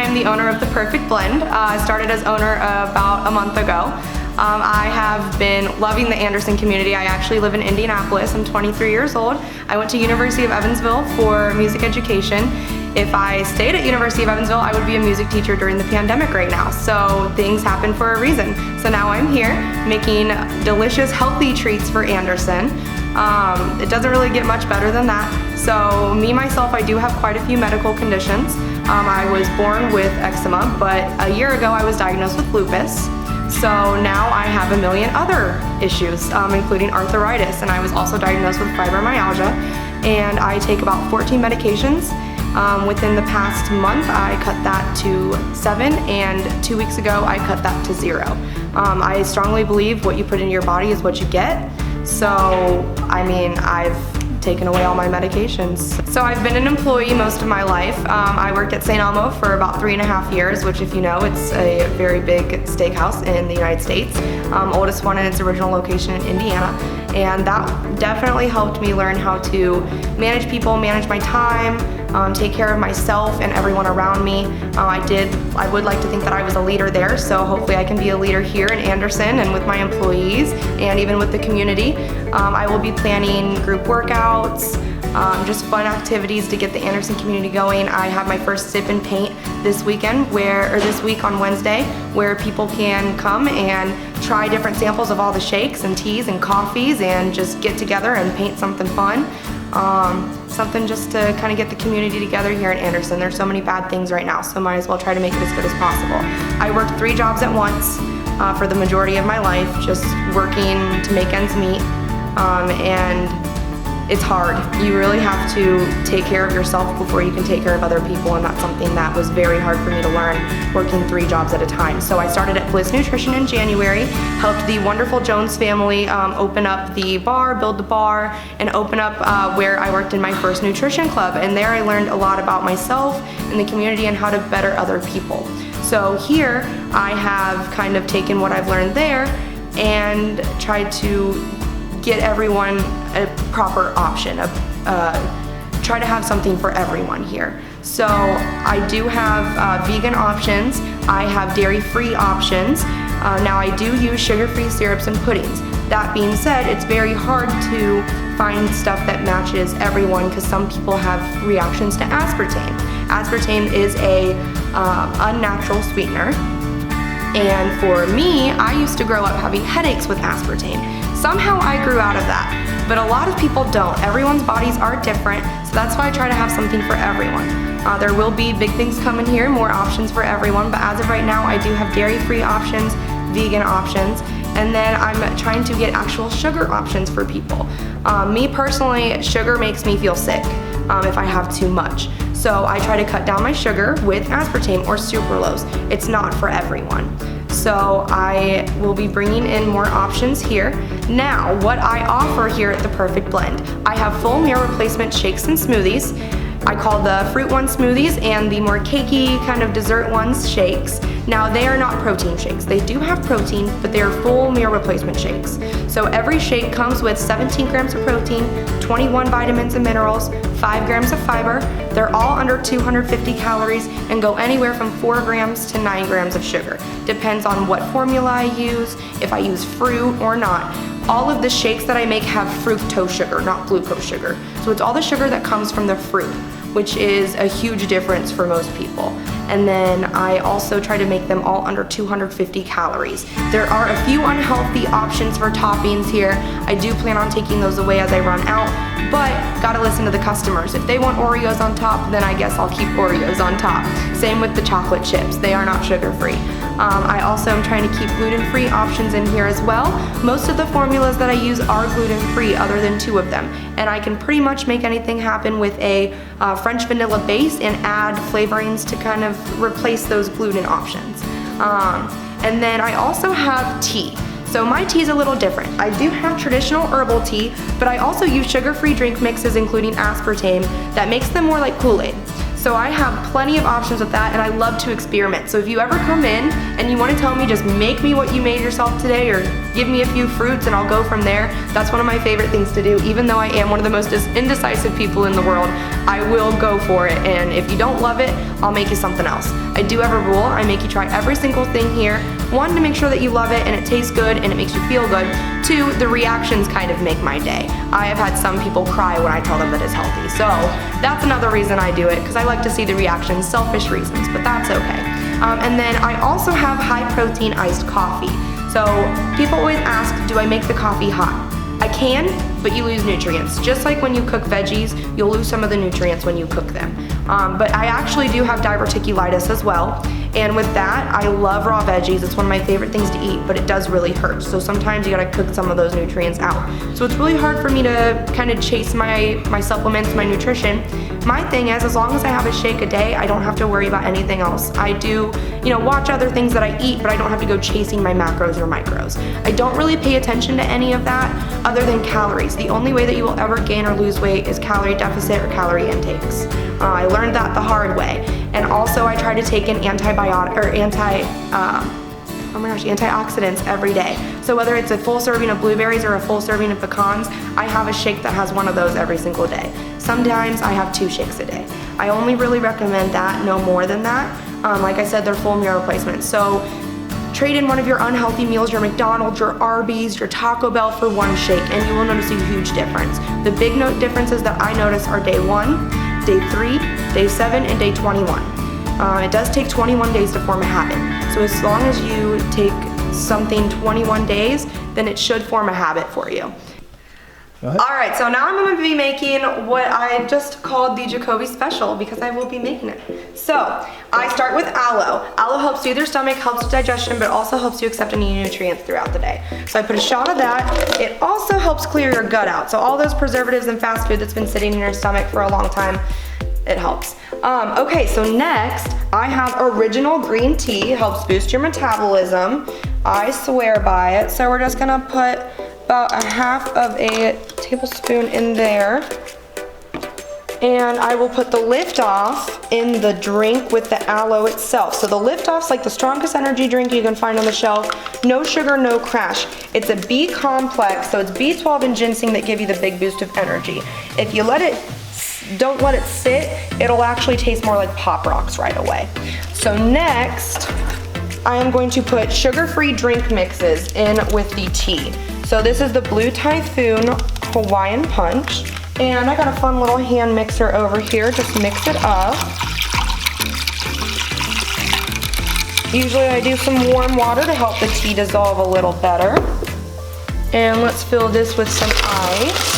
I'm the owner of The Perfect Blend. I started as owner about a month ago. I have been loving the Anderson community. I actually live in Indianapolis. I'm 23 years old. I went to University of Evansville for music education. If I stayed at University of Evansville, I would be a music teacher during the pandemic right now. So things happen for a reason. So now I'm here making delicious, healthy treats for Anderson. It doesn't really get much better than that. So me, myself, I do have quite a few medical conditions. I was born with eczema, but a year ago I was diagnosed with lupus. So now I have a million other issues, including arthritis, and I was also diagnosed with fibromyalgia, and I take about 14 medications. Within the past month, I cut that to 7, and 2 weeks ago, I cut that to 0. I strongly believe what you put in your body is what you get. So, I mean, I've taken away all my medications. So I've been an employee most of my life. I worked at St. Elmo for about 3.5 years, which, if you know, it's a very big steakhouse in the United States. Oldest one in its original location in Indiana. And that definitely helped me learn how to manage people, manage my time, take care of myself and everyone around me. I would like to think that I was a leader there, so hopefully I can be a leader here in Anderson and with my employees and even with the community. I will be planning group workouts, just fun activities to get the Anderson community going. I have my first sip and paint this weekend, this week on Wednesday, where people can come and try different samples of all the shakes and teas and coffees and just get together and paint something fun. Something just to kind of get the community together here in Anderson. There's so many bad things right now, so might as well try to make it as good as possible. I worked 3 jobs at once for the majority of my life, just working to make ends meet, and it's hard. You really have to take care of yourself before you can take care of other people, and that's something that was very hard for me to learn, working 3 jobs at a time. So I started at Bliss Nutrition in January, helped the wonderful Jones family open up the bar, build the bar, and open up where I worked in my first nutrition club. And there I learned a lot about myself and the community and how to better other people. So here I have kind of taken what I've learned there and tried to get everyone a proper option, try to have something for everyone here. So I do have vegan options, I have dairy-free options. Now I do use sugar-free syrups and puddings. That being said, it's very hard to find stuff that matches everyone because some people have reactions to aspartame. Aspartame is a unnatural sweetener. And for me, I used to grow up having headaches with aspartame. Somehow I grew out of that, but a lot of people don't. Everyone's bodies are different, so that's why I try to have something for everyone. There will be big things coming here, more options for everyone, but as of right now, I do have dairy-free options, vegan options, and then I'm trying to get actual sugar options for people. Me personally, sugar makes me feel sick if I have too much. So I try to cut down my sugar with aspartame or sucralose. It's not for everyone. So I will be bringing in more options here. Now, what I offer here at The Perfect Blend, I have full meal replacement shakes and smoothies. I call the fruit ones smoothies and the more cakey kind of dessert ones shakes. Now they are not protein shakes. They do have protein, but they are full meal replacement shakes. So every shake comes with 17 grams of protein, 21 vitamins and minerals, 5 grams of fiber. They're all under 250 calories and go anywhere from 4 grams to 9 grams of sugar. Depends on what formula I use, if I use fruit or not. All of the shakes that I make have fructose sugar, not glucose sugar. So it's all the sugar that comes from the fruit, which is a huge difference for most people. And then I also try to make them all under 250 calories. There are a few unhealthy options for toppings here. I do plan on taking those away as I run out, but gotta listen to the customers. If they want Oreos on top, then I guess I'll keep Oreos on top. Same with the chocolate chips, they are not sugar-free. I also am trying to keep gluten-free options in here as well. Most of the formulas that I use are gluten-free other than 2 of them. And I can pretty much make anything happen with a French vanilla base and add flavorings to kind of replace those gluten options. And then I also have tea. So my tea is a little different. I do have traditional herbal tea, but I also use sugar-free drink mixes including aspartame that makes them more like Kool-Aid. So I have plenty of options with that, and I love to experiment. So if you ever come in and you want to tell me just make me what you made yourself today, or give me a few fruits and I'll go from there, that's one of my favorite things to do. Even though I am one of the most indecisive people in the world, I will go for it, and if you don't love it, I'll make you something else. I do have a rule. I make you try every single thing here. One, to make sure that you love it and it tastes good and it makes you feel good. Two, the reactions kind of make my day. I have had some people cry when I tell them that it's healthy. So that's another reason I do it, because I like to see the reactions, selfish reasons, but that's okay. And then I also have high protein iced coffee. So people always ask, do I make the coffee hot? I can, but you lose nutrients. Just like when you cook veggies, you'll lose some of the nutrients when you cook them. But I actually do have diverticulitis as well. And with that, I love raw veggies. It's one of my favorite things to eat, but it does really hurt. So sometimes you gotta cook some of those nutrients out. So it's really hard for me to kind of chase my supplements, my nutrition. My thing is, as long as I have a shake a day, I don't have to worry about anything else. I do, watch other things that I eat, but I don't have to go chasing my macros or micros. I don't really pay attention to any of that other than calories. The only way that you will ever gain or lose weight is calorie deficit or calorie intakes. I learned that the hard way. And also I try to take in antioxidants every day. So whether it's a full serving of blueberries or a full serving of pecans, I have a shake that has one of those every single day. Sometimes I have 2 shakes a day. I only really recommend that, no more than that. Like I said, they're full meal replacements. So trade in one of your unhealthy meals, your McDonald's, your Arby's, your Taco Bell for one shake, and you will notice a huge difference. The big differences that I notice are day 1, day 3, day 7, and day 21. It does take 21 days to form a habit. So as long as you take something 21 days, then it should form a habit for you. Alright, so now I'm going to be making what I just called the Jacoby Special, because I will be making it. So, I start with aloe. Aloe helps soothe your stomach, helps with digestion, but also helps you accept any nutrients throughout the day. So I put a shot of that. It also helps clear your gut out. So all those preservatives and fast food that's been sitting in your stomach for a long time, it helps. Okay, so next I have original green tea. It helps boost your metabolism. I swear by it. So we're just gonna put about a half of a tablespoon in there. And I will put the lift off in the drink with the aloe itself. So the lift off's like the strongest energy drink you can find on the shelf. No sugar, no crash. It's a B complex, so it's B12 and ginseng that give you the big boost of energy. If you don't let it sit, it'll actually taste more like Pop Rocks right away. So next, I am going to put sugar-free drink mixes in with the tea. So this is the Blue Typhoon Hawaiian Punch. And I got a fun little hand mixer over here. Just mix it up. Usually I do some warm water to help the tea dissolve a little better. And let's fill this with some ice.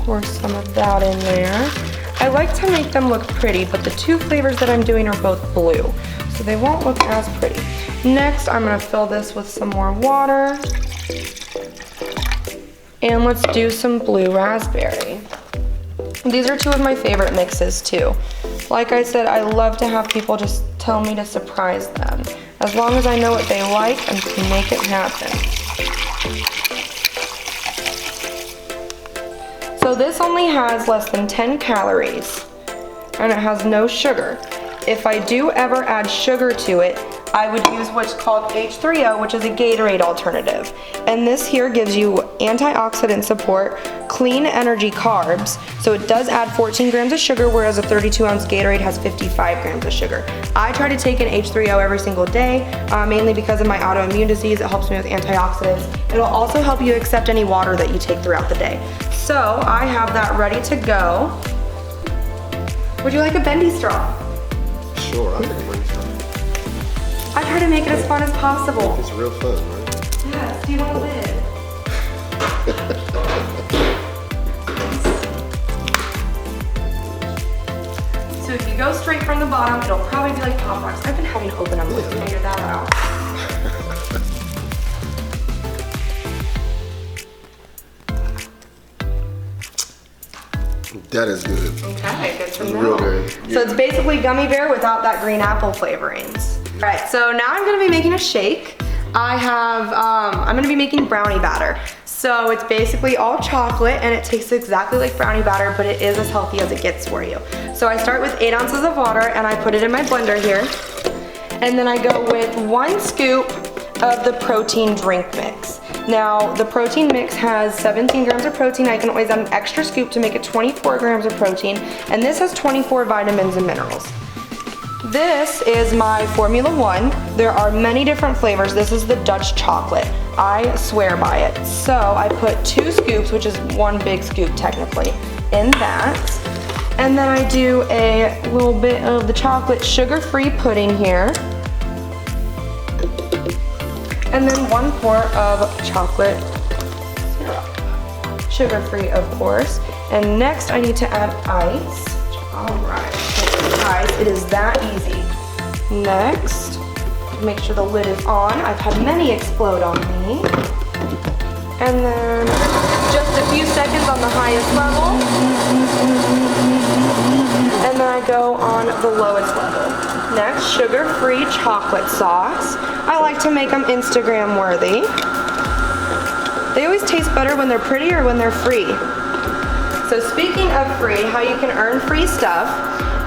Pour some of that in there. I like to make them look pretty, but the 2 flavors that I'm doing are both blue, so they won't look as pretty. Next, I'm gonna fill this with some more water. And let's do some blue raspberry. These are 2 of my favorite mixes too. Like I said, I love to have people just tell me to surprise them. As long as I know what they like, and can make it happen. So this only has less than 10 calories, and it has no sugar. If I do ever add sugar to it, I would use what's called H3O, which is a Gatorade alternative. And this here gives you antioxidant support, clean energy carbs, so it does add 14 grams of sugar, whereas a 32-ounce Gatorade has 55 grams of sugar. I try to take an H3O every single day, mainly because of my autoimmune disease. It helps me with antioxidants. It'll also help you accept any water that you take throughout the day. So I have that ready to go. Would you like a bendy straw? Sure, I'll take a bendy straw. I try to make it as fun as possible. It's real fun, right? Yes, do you want a lid? So if you go straight from the bottom, it'll probably be like Pop Rocks. I've been having to open them to figure that out. That is good. Okay, good to It's know. real good. So it's basically gummy bear without that green apple flavorings. All right, so now I'm gonna be making a shake. I'm gonna be making brownie batter. So it's basically all chocolate and it tastes exactly like brownie batter, but it is as healthy as it gets for you. So I start with 8 ounces of water and I put it in my blender here. And then I go with 1 scoop of the protein drink mix. Now, the protein mix has 17 grams of protein. I can always add an extra scoop to make it 24 grams of protein. And this has 24 vitamins and minerals. This is my Formula 1. There are many different flavors. This is the Dutch chocolate. I swear by it. So I put 2 scoops, which is 1 big scoop technically, in that. And then I do a little bit of the chocolate sugar-free pudding here. And then 1 quart of chocolate syrup. Sugar-free, of course. And next I need to add ice. All right, guys, it is that easy. Next, make sure the lid is on. I've had many explode on me. And then just a few seconds on the highest level. And then I go on the lowest level. Next, sugar-free chocolate sauce. I like to make them Instagram worthy. They always taste better when they're pretty or when they're free. So speaking of free, how you can earn free stuff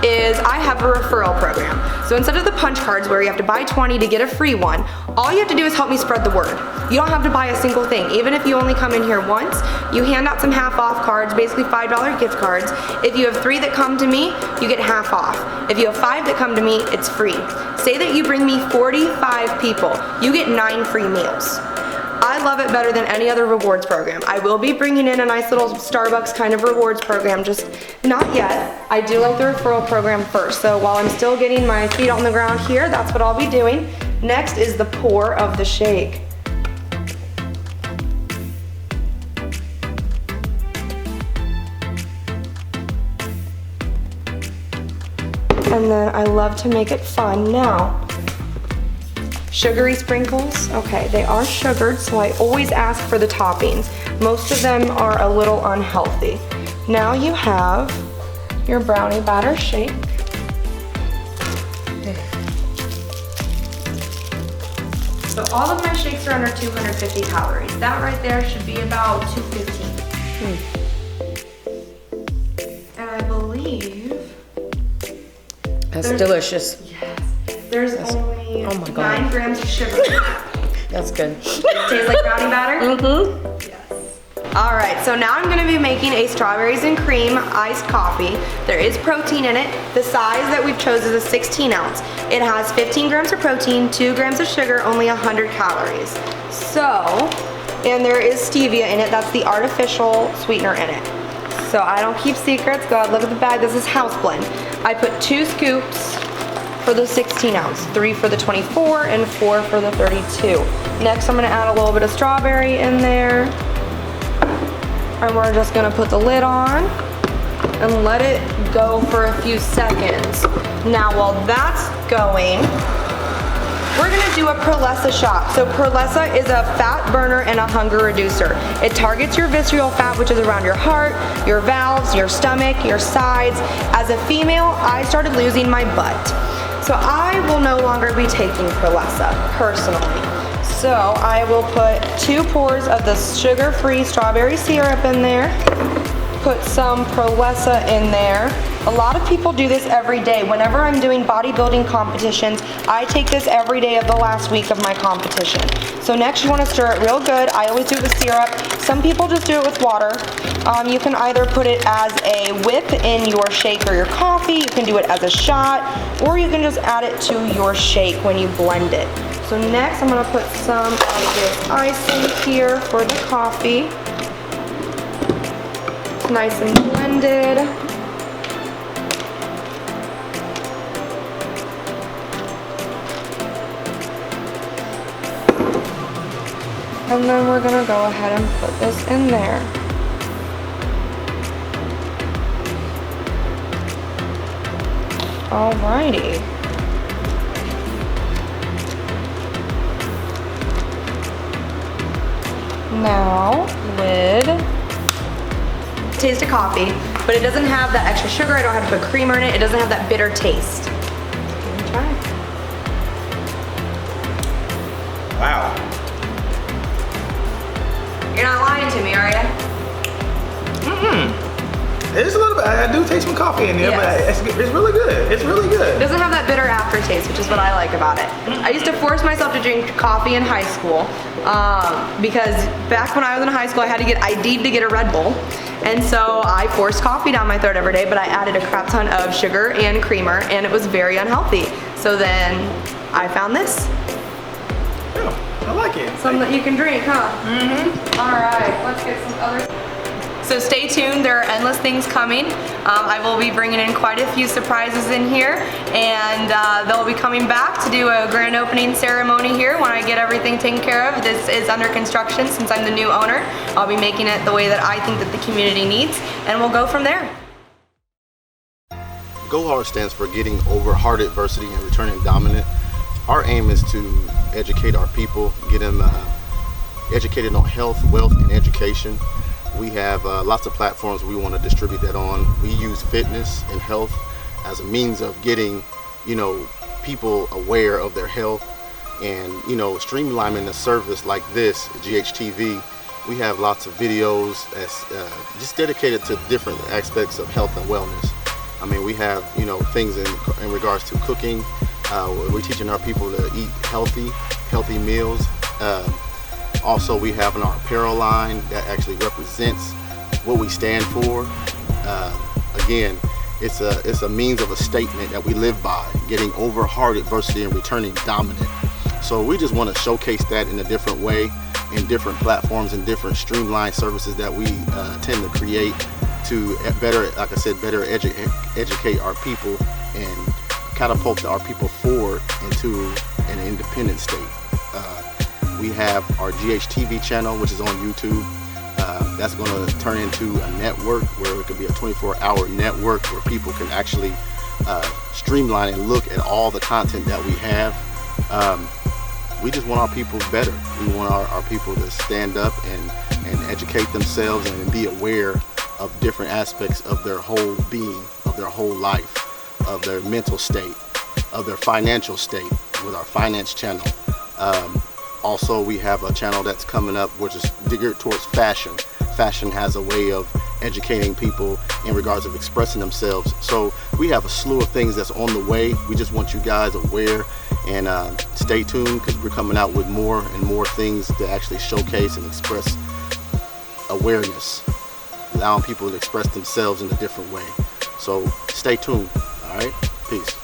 is I have a referral program. So instead of the punch cards where you have to buy 20 to get a free one, all you have to do is help me spread the word. You don't have to buy a single thing. Even if you only come in here once, you hand out some half off cards, basically $5 gift cards. If you have 3 that come to me, you get half off. If you have 5 that come to me, it's free. Say that you bring me 45 people, you get 9 free meals. I love it better than any other rewards program. I will be bringing in a nice little Starbucks kind of rewards program, just not yet. I do like the referral program first. So while I'm still getting my feet on the ground here, that's what I'll be doing. Next is the pour of the shake. And then I love to make it fun. Now, sugary sprinkles, okay, they are sugared, so I always ask for the toppings. Most of them are a little unhealthy. Now you have your brownie batter shake. So all of my shakes are under 250 calories. That right there should be about 215. And I believe that's delicious. Yes. There's only oh my God. 9 grams of sugar. That's good. Tastes like brownie batter? Mm-hmm. Yes. All right, so now I'm gonna be making a strawberries and cream iced coffee. There is protein in it. The size that we've chosen is a 16 ounce. It has 15 grams of protein, 2 grams of sugar, only 100 calories. So, and there is stevia in it. That's the artificial sweetener in it. So I don't keep secrets. Go ahead, look at the bag. This is house blend. I put 2 scoops for the 16 ounce, 3 for the 24, and 4 for the 32. Next, I'm gonna add a little bit of strawberry in there. And we're just gonna put the lid on and let it go for a few seconds. Now, while that's going, we're gonna do a Perlessa shot. So Perlessa is a fat burner and a hunger reducer. It targets your visceral fat, which is around your heart, your valves, your stomach, your sides. As a female, I started losing my butt. So I will no longer be taking Perlessa, personally. So I will put 2 pours of the sugar-free strawberry syrup in there, put some Perlessa in there. A lot of people do this every day. Whenever I'm doing bodybuilding competitions, I take this every day of the last week of my competition. So next you wanna stir it real good. I always do it with syrup. Some people just do it with water. You can either put it as a whip in your shake or your coffee, you can do it as a shot, or you can just add it to your shake when you blend it. So next I'm gonna put some of this ice in here for the coffee. It's nice and blended. And then we're gonna go ahead and put this in there. Alrighty. Now, lid. Taste of coffee, but it doesn't have that extra sugar. I don't have to put creamer in it. It doesn't have that bitter taste. Try. Wow. You're not lying to me, are you? It's a little bit. I do taste some coffee in there, Yes. but it's really good. It's really It good. doesn't have that bitter aftertaste, which is what I like about it. I used to force myself to drink coffee in high school because back when I was in high school, I had to get ID'd to get a Red Bull. And so I forced coffee down my throat every day, but I added a crap ton of sugar and creamer, and it was very unhealthy. So then I found this. Yeah, I like it. Something that you can drink, huh? Mm-hmm. All right, let's get some other. So stay tuned, there are endless things coming. I will be bringing in quite a few surprises in here, and they'll be coming back to do a grand opening ceremony here when I get everything taken care of. This is under construction since I'm the new owner. I'll be making it the way that I think that the community needs, and we'll go from there. Go Hard stands for getting over hard adversity and returning dominant. Our aim is to educate our people, get them educated on health, wealth, and education. We have lots of platforms we want to distribute that on. We use fitness and health as a means of getting, people aware of their health and, streamlining a service like this, GHTV. We have lots of videos that's just dedicated to different aspects of health and wellness. I mean, we have, things in regards to cooking. We're teaching our people to eat healthy meals. Also, we have our apparel line that actually represents what we stand for. Again, it's a means of a statement that we live by, getting over hard adversity and returning dominant. So we just want to showcase that in a different way, in different platforms and different streamlined services that we tend to create to better, like I said, better educate our people and catapult our people forward into an independent state. We have our GHTV channel, which is on YouTube. That's going to turn into a network where it could be a 24-hour network where people can actually streamline and look at all the content that we have. We just want our people better. We want our people to stand up and educate themselves and be aware of different aspects of their whole being, of their whole life, of their mental state, of their financial state with our finance channel. Also, we have a channel that's coming up which is geared towards fashion. Fashion has a way of educating people in regards of expressing themselves. So we have a slew of things that's on the way. We just want you guys aware and stay tuned because we're coming out with more and more things to actually showcase and express awareness, allowing people to express themselves in a different way. So stay tuned, all right? Peace.